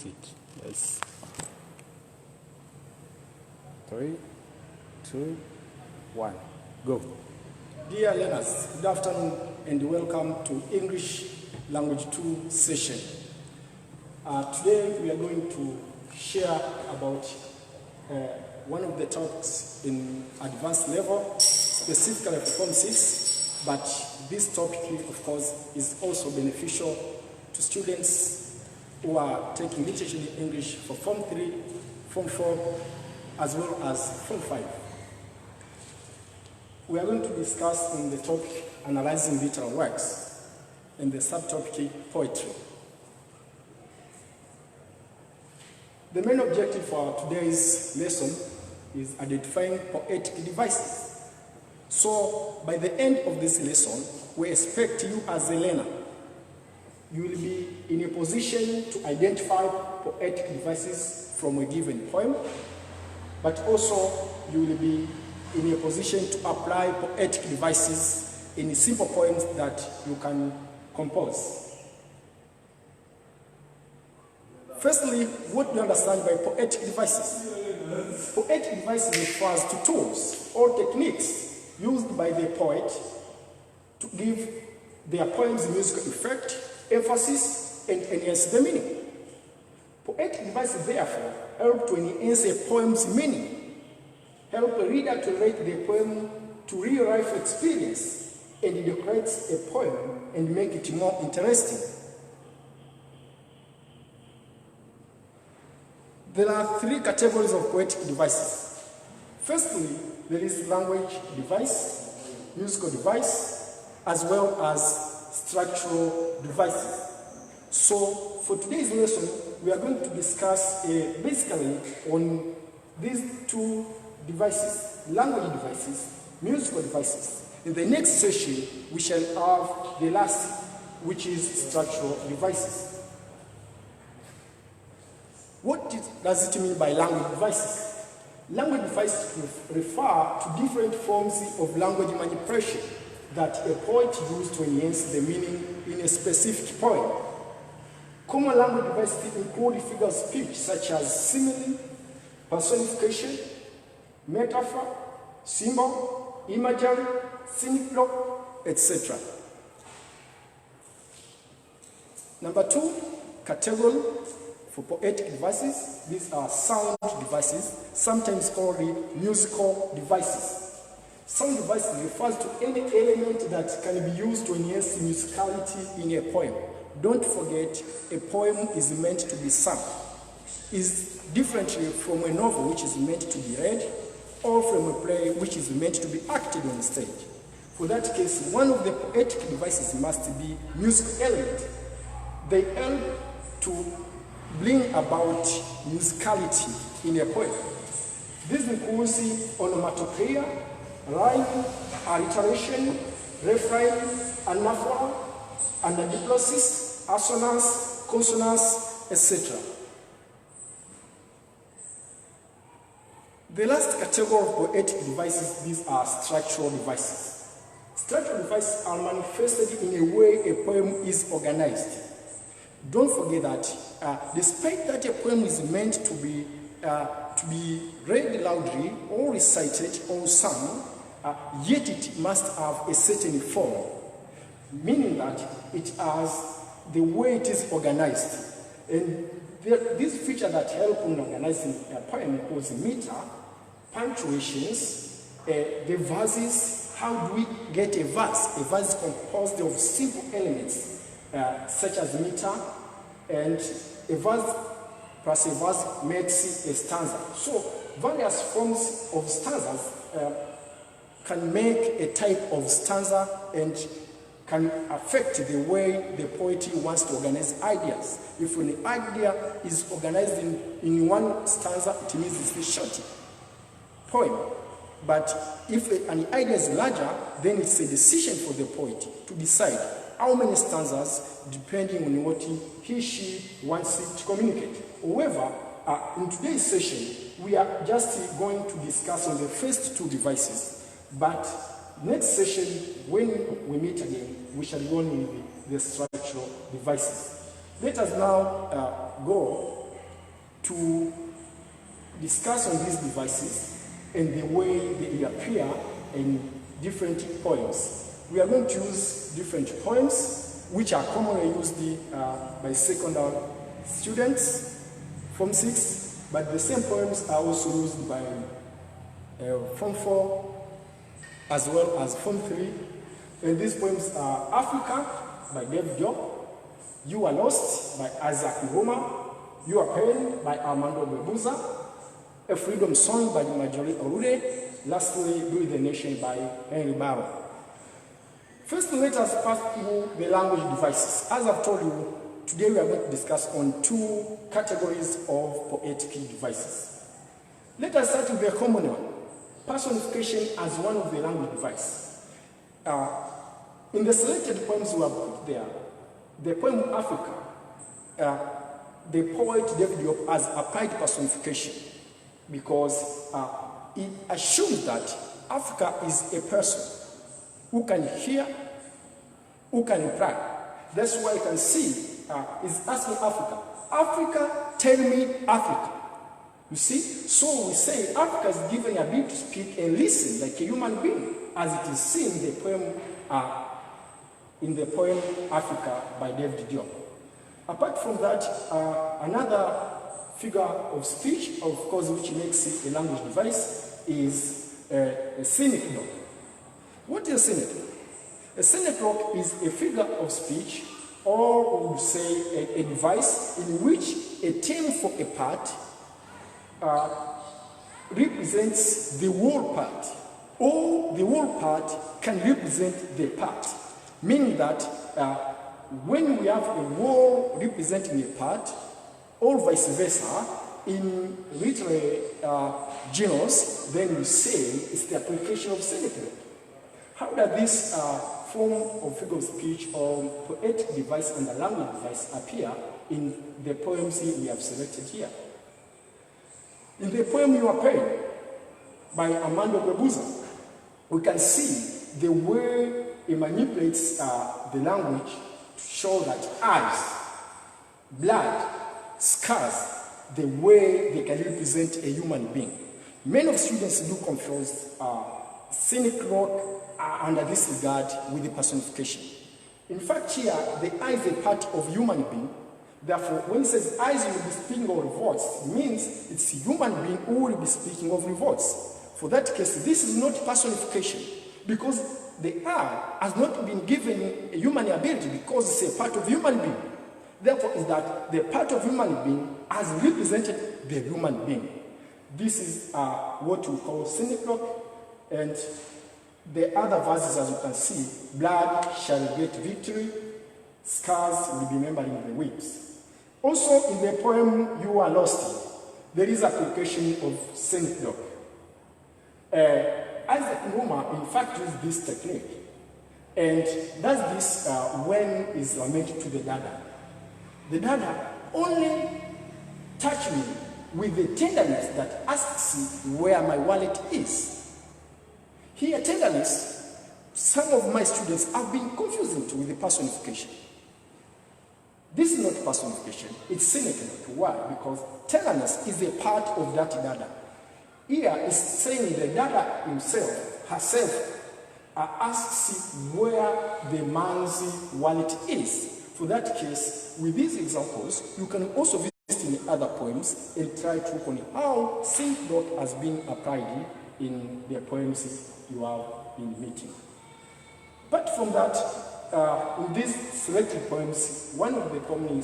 music. Yes. 3, 2, 1, go. Dear learners, good afternoon and welcome to English Language 2 session. Today we are going to share about one of the topics in advanced level, specifically for Form 6, but this topic, of course, is also beneficial to students who are taking literature in English for Form 3, Form 4, as well as Form 5. We are going to discuss on the topic analyzing literal works and the subtopic poetry. The main objective for today's lesson is identifying poetic devices. So by the end of this lesson, we expect you as a learner, you will be in a position to identify poetic devices from a given poem, but also you will be in a position to apply poetic devices in simple poems that you can compose. Firstly, what do you understand by poetic devices? Poetic devices refers to tools or techniques used by the poet to give their poems musical effect, emphasis, and enhance the meaning. Poetic devices, therefore, help to enhance a poem's meaning, help a reader to relate the poem to real life experience, and decorate a poem and make it more interesting. There are three categories of poetic devices. Firstly, there is language device, musical device, as well as structural devices. So for today's lesson, we are going to discuss basically on these two devices, language devices, musical devices. In the next session, we shall have the last, which is structural devices. What does it mean by language devices? Language devices refer to different forms of language manipulation that a poet uses to enhance the meaning in a specific poem. Common language devices include figures of speech such as simile, personification, metaphor, symbol, imagery, synchrony, etc. Number 2 category for poetic devices, these are sound devices, sometimes called musical devices. Sound devices refers to any element that can be used to enhance musicality in a poem. Don't forget, a poem is meant to be sung. Is differently from a novel which is meant to be read, or from a play which is meant to be acted on stage. For that case, one of the poetic devices must be musical element. They help to bring about musicality in a poem. This includes onomatopoeia, rhyme, alliteration, refrain, anaphora, anadiplosis, assonance, consonance, etc. The last category of poetic devices, these are structural devices. Structural devices are manifested in a way a poem is organized. Don't forget that despite that a poem is meant to be read loudly or recited or sung, yet it must have a certain form, meaning that it has the way it is organized. And this feature that help in organizing a poem includes meter, punctuations, the verses. How do we get a verse? A verse is composed of simple elements such as meter, and a verse plus a verse makes a stanza. So various forms of stanzas can make a type of stanza and can affect the way the poet wants to organize ideas. If an idea is organized in one stanza, it means it's a short poem. But if an idea is larger, then it's a decision for the poet to decide how many stanzas, depending on what she wants it to communicate. However, in today's session, we are just going to discuss on the first two devices. But next session, when we meet again, we shall go on with the structural devices. Let us now go to discuss on these devices and the way they appear in different poems. We are going to use different poems which are commonly used by secondary students, Form 6, but the same poems are also used by Form 4 as well as Form 3. And these poems are Africa by David Diop, You Are Lost by Isaac Ngoma, Your Pain by Armando Bebuza, A Freedom Song by Marjorie Orude, lastly, Do the Nation by Henry Barrow. First, let us pass through the language devices. As I've told you, today we are going to discuss on two categories of poetic devices. Let us start with the common one, personification as one of the language devices. In the selected poems we have put there, the poem Africa, the poet David Diop has applied personification because it assumes that Africa is a person who can hear, who can reply. That's why you can see is asking Africa, Africa, tell me Africa. You see? So we say Africa is given the ability to speak and listen like a human being, as it is seen in the poem Africa by David Diop. Apart from that, another figure of speech, of course, which makes it a language device, is a scenic dog. What is a scenic dog? A scenic dog is a figure of speech, or we would say a device in which a theme for a part represents the whole part, or the whole part can represent the part, meaning that when we have a whole representing a part, or vice versa, in literary genres, then we say it's the application of scenic dog. How does this form of figure of speech or poetic device and the language device appear in the poems we have selected here? In the poem You Are Pain by Armando Bebuza, we can see the way it manipulates the language to show that eyes, blood, scars, the way they can represent a human being. Many of students do confuse scenic rock under this regard with the personification. In fact, here, the eye is a part of human being. Therefore, when it says eyes will be speaking of revolts, it means it's a human being who will be speaking of revolts. For that case, this is not personification, because the eye has not been given a human ability because it's a part of human being. Therefore, is that the part of human being has represented the human being. This is what we call scenic rock, and the other verses, as you can see, blood shall get victory, scars will be remembering the whips. Also, in the poem You Are Lost, there is application of scenic dog. Isaac Ngoma, in fact, used this technique, and does this when is lamented to the dada. The dada only touched me with the tenderness that asks where my wallet is. Here, tenderness, some of my students have been confusing with the personification. This is not personification, it's scenic. Why? Because tenderness is a part of that dada. Here is saying the dada himself, herself, asks where the man's wallet is. For that case, with these examples, you can also visit in other poems and try to look on how scenic dog has been applied in the poems you have been meeting. But from that, in these selected poems, one of the common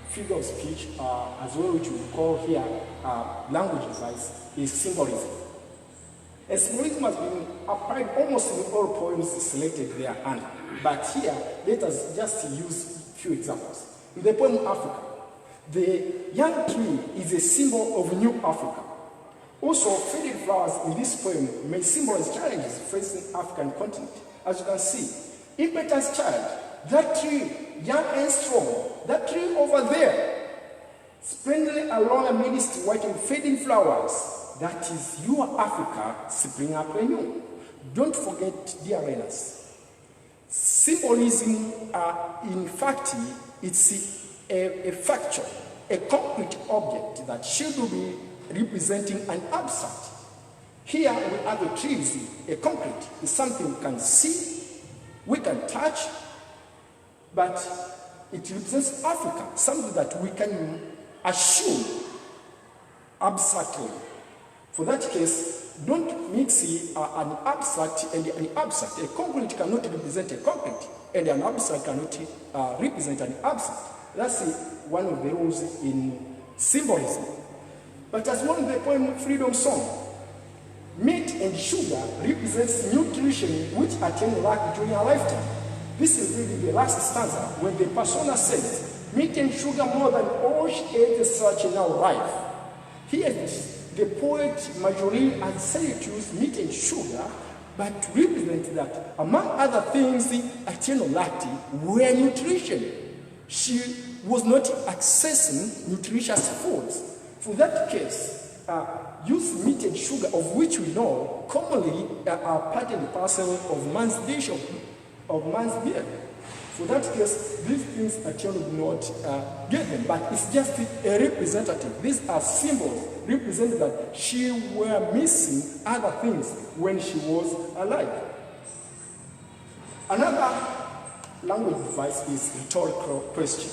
figure of speech, as well, which we call here language device, is symbolism. And symbolism has been applied almost in all poems selected there, but here, let us just use a few examples. In the poem Africa, the young tree is a symbol of new Africa. Also, faded flowers in this poem may symbolize challenges facing African continent. As you can see, impetus child, that tree, young and strong, that tree over there, splendidly along amidst white and fading flowers, that is your Africa spring up anew. Don't forget, dear readers, symbolism, in fact, it's a factor a concrete object that should be representing an abstract. Here we have the trees. A concrete is something we can see, we can touch, but it represents Africa, something that we can assume abstractly. For that case, don't mix an abstract and an abstract. A concrete cannot represent a concrete, and an abstract cannot represent an abstract. That's one of the rules in symbolism. But as one of the poem Freedom Song, meat and sugar represents nutrition which Atieno lacked during her lifetime. This is really the last stanza where the persona says, meat and sugar more than all she ate such in our life. Here the poet Marlius has said to use meat and sugar, but to represent that among other things Atieno lacked were nutrition. She was not accessing nutritious foods. For that case, use meat and sugar, of which we know commonly are part and parcel of man's dish, of man's meal. For that case, these things Atieno did not get them, but it's just a representative. These are symbols representing that she were missing other things when she was alive. Another language device is rhetorical question.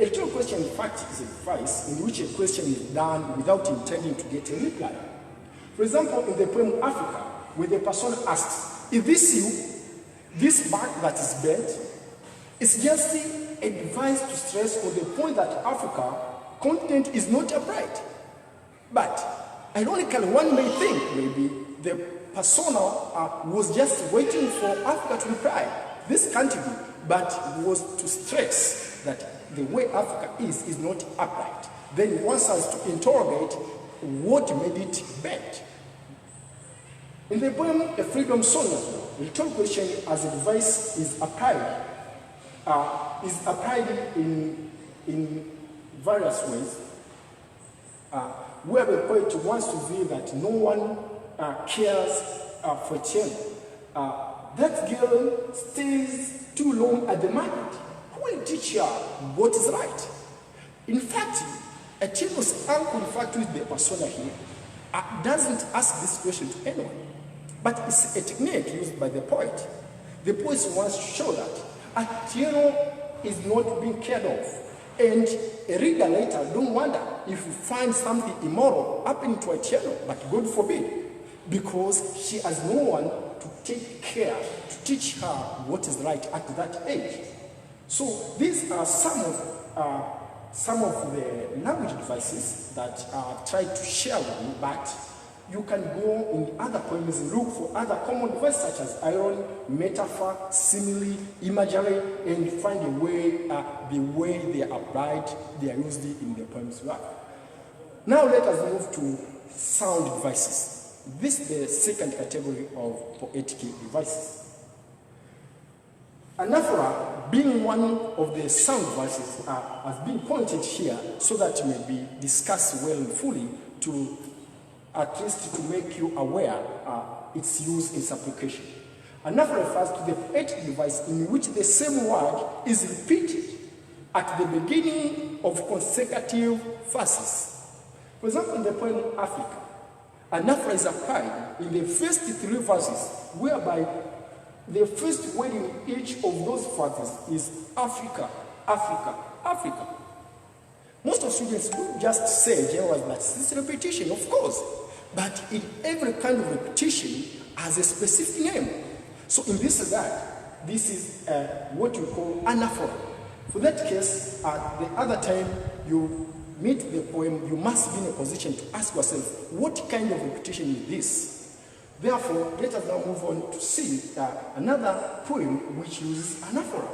A rhetorical question, in fact, is a device in which a question is done without intending to get a reply. For example, in the poem Africa, where the person asks, is this you? This bag that is bent? It's just a device to stress on the point that Africa content is not upright. But ironically, one may think maybe the persona was just waiting for Africa to reply. This can't be, but it was to stress that the way Africa is not upright. Then he wants us to interrogate what made it bent. In the poem A Freedom Song, the rhetorical question as a device is applied in various ways, where the poet wants to say that no one cares for Atieno. That girl stays too long at the market. Who will teach her what is right? In fact, Atieno's uncle, in fact, with the persona here, doesn't ask this question to anyone. But it's a technique used by the poet. The poet wants to show that Atieno is not being cared of. And a reader later don't wonder if you find something immoral happening to Atieno, but God forbid, because she has no one to take care, to teach her what is right at that age. So these are some of the language devices that I tried to share with you, but you can go in other poems and look for other common devices such as irony, metaphor, simile, imagery, and find a way, the way they are applied, they are used in the poems. Now let us move to sound devices. This is the second category of poetic devices. Anaphora, being one of the sound devices, has been pointed here so that it may be discussed well and fully to at least to make you aware its use, its application. Anaphora refers to the poetic device in which the same word is repeated at the beginning of consecutive verses. For example, in the poem Africa, anaphora is applied in the first 3 verses, whereby the first word in each of those verses is Africa, Africa, Africa. Most of students don't just say generally that it's repetition, of course, but in every kind of repetition has a specific name. So in this regard, this is what you call anaphora. For that case, at the other time you meet the poem, you must be in a position to ask yourself, what kind of repetition is this? Therefore, let us now move on to see another poem which uses anaphora.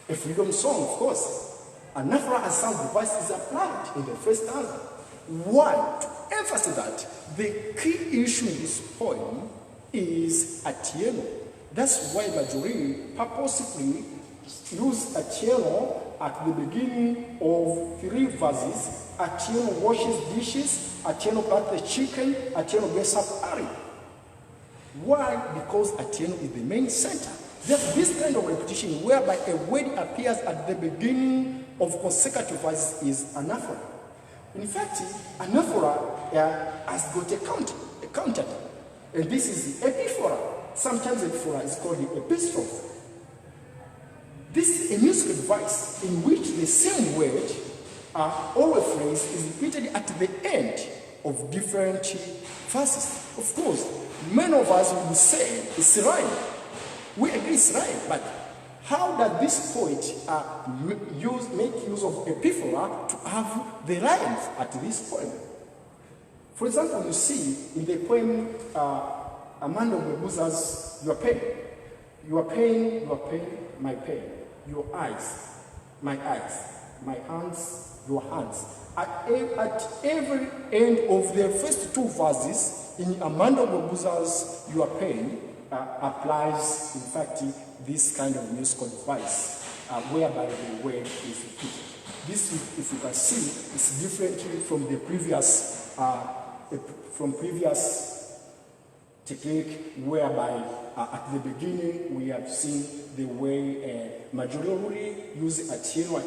A freedom song, of course. Anaphora as sound device is applied in the first stanza. Why? To emphasize that the key issue in this poem is Atieno. That's why Marlius purposefully used Atieno at the beginning of 3 verses. Atieno washes dishes, Atieno cuts the chicken, Atieno gets up early. Why? Because Atieno is the main center. There's this kind of repetition whereby a word appears at the beginning of consecutive verses is anaphora. In fact, anaphora has got a counter, and this is epiphora. Sometimes epiphora is called the epistrophe. This is a musical device in which the same word or a phrase is repeated at the end of different verses. Of course, many of us will say it's rhyme. We agree it's rhyme, but how does this poet make use of epiphora to have the rhymes at this point? For example, you see in the poem Amanda Webuza's Your Pain, your pain, my pain, your eyes, my hands, your hands. At every end of the first two verses in Amanda Webuza's Your Pain applies, in fact, this kind of musical device whereby the word is repeated. This, if you can see, is different from the previous technique whereby at the beginning we have seen the way majority use atieno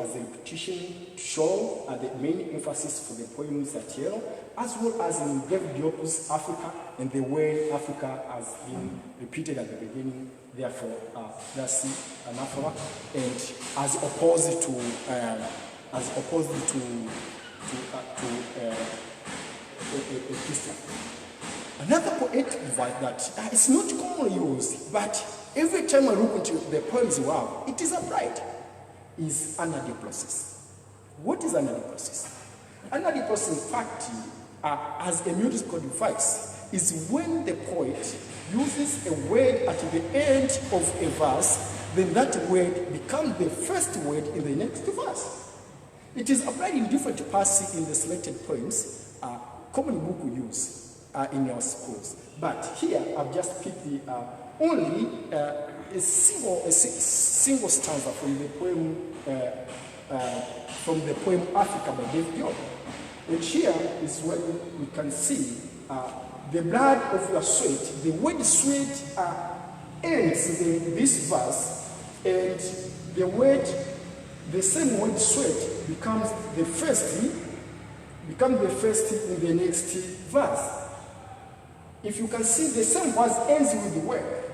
as a repetition to show the main emphasis for the poem is atieno, as well as in David Diop's Africa, and the way Africa has been repeated at the beginning. Therefore, that's anaphora, and as opposed to epistrophe. Another poetic device that is not commonly used, but every time I look into the poems you have, it is applied, is anadiplosis. What is anadiplosis? Anadiplosis, in fact, as a musical device, is when the poet uses a word at the end of a verse, then that word becomes the first word in the next verse. It is applied in different parts in the selected poems, common book we use in your schools. But here I've just picked only a single stanza from the poem Africa by David Diop. And here is when we can see the blood of your sweat. The word sweat ends this verse, and the same word sweat becomes the first in the next verse. If you can see, the same verse ends with the word,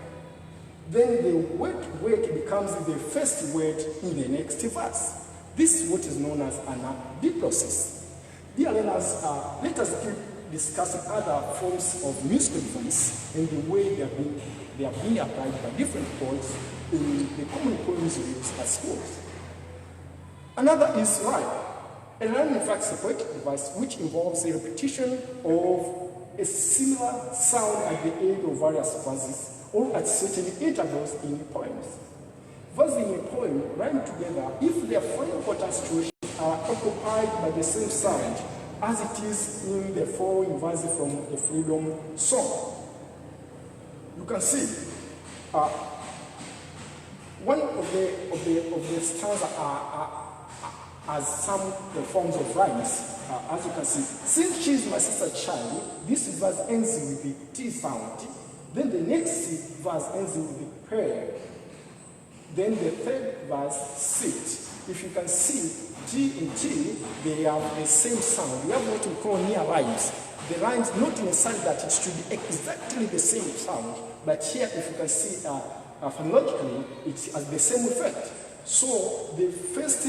then the word becomes the first word in the next verse. This is what is known as anadiplosis. Dear learners, let us keep discussing other forms of musical device and the way they have been applied by different poets in the common poems we use at schools. Another is rhyme. A rhyme, in fact, is a poetic device which involves a repetition of a similar sound at the end of various verses or at certain intervals in poems. Verses in a poem rhyme together if their final quarter situations are occupied by the same sound as it is in the following verses from the Freedom Song. You can see one of the stanzas as some forms of rhymes. As you can see, since she is my sister's child, this verse ends with the T sound. Then the next verse ends with the prayer. Then the third verse, sit. If you can see, G and T, they have the same sound. We have what we call near rhymes. The rhymes not necessarily that it should be exactly the same sound, but here, if you can see phonologically, it has the same effect. So the first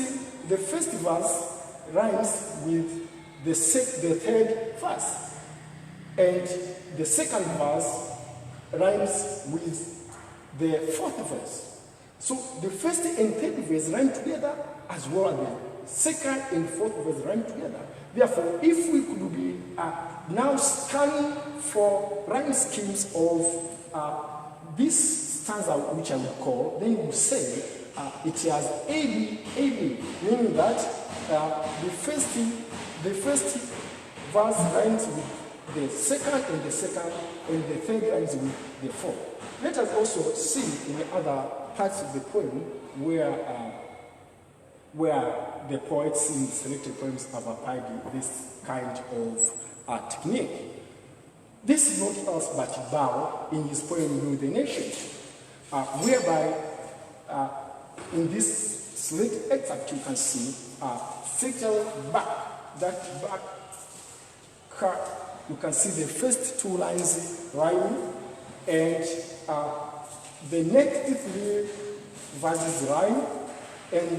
verse rhymes with the third verse, and the second verse rhymes with the fourth verse. So the first and third verse rhyme together, as well as the second and fourth verse rhyme together. Therefore, if we could be now scanning for rhyme schemes of this stanza, which I would call, then we say it has AB, meaning that the first verse rhymes with the second, and the third rhymes with the fourth. Let us also see in the other parts of the poem where the poets in selected poems have applied this kind of technique. This is not else but Bao in his poem Rule the Nation, whereby in this select excerpt, you can see filter back, that back cut, you can see the first two lines rhyme, and the next three verses rhyme, and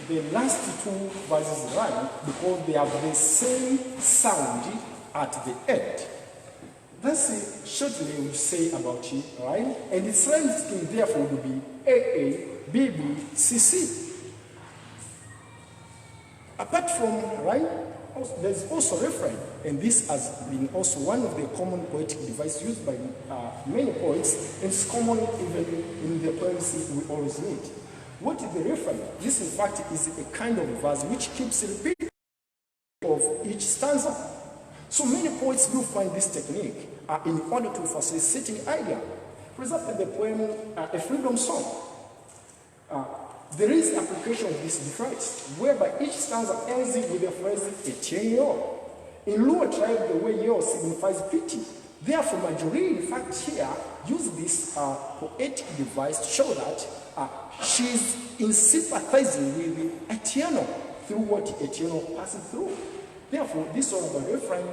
the last two verses rhyme because they have the same sound at the end. That's shortly we say about it, right? And its rhyme scheme therefore would be AA, BB, CC. Apart from rhyme, there's also refrain, and this has been also one of the common poetic devices used by many poets, and it's common even in the poems we always read. What is the refrain? This in fact is a kind of verse which keeps repeating of each stanza. So many poets do find this technique in order to facilitate an idea. For example, the poem A Freedom Song. There is application of this device, whereby each stanza ends with the phrase "Etienne." In Luo tribe, the word "yo" signifies pity. Therefore, Marjorie, in fact, here use this poetic device to show that she's in sympathizing with Etienne through what Etienne passes through. Therefore, this sort of a refrain,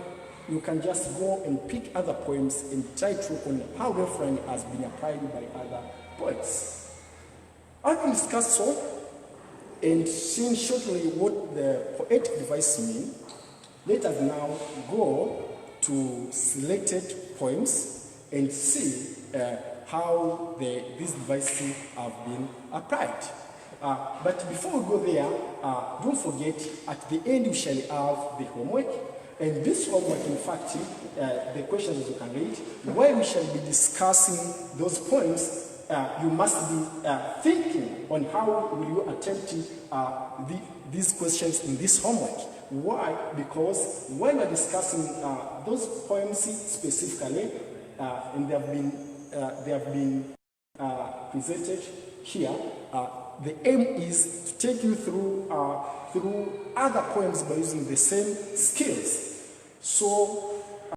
you can just go and pick other poems and try to look on how refrain has been applied by other poets. Having discussed so, and seen shortly what the poetic device means, let us now go to selected poems and see how these devices have been applied. But before we go there, don't forget, at the end we shall have the homework. And this homework, in fact, the questions you can read, while we shall be discussing those poems, you must be thinking on how will you attempt these questions in this homework. Why? Because when we're discussing those poems specifically, and they have been presented here, the aim is to take you through other poems by using the same skills. So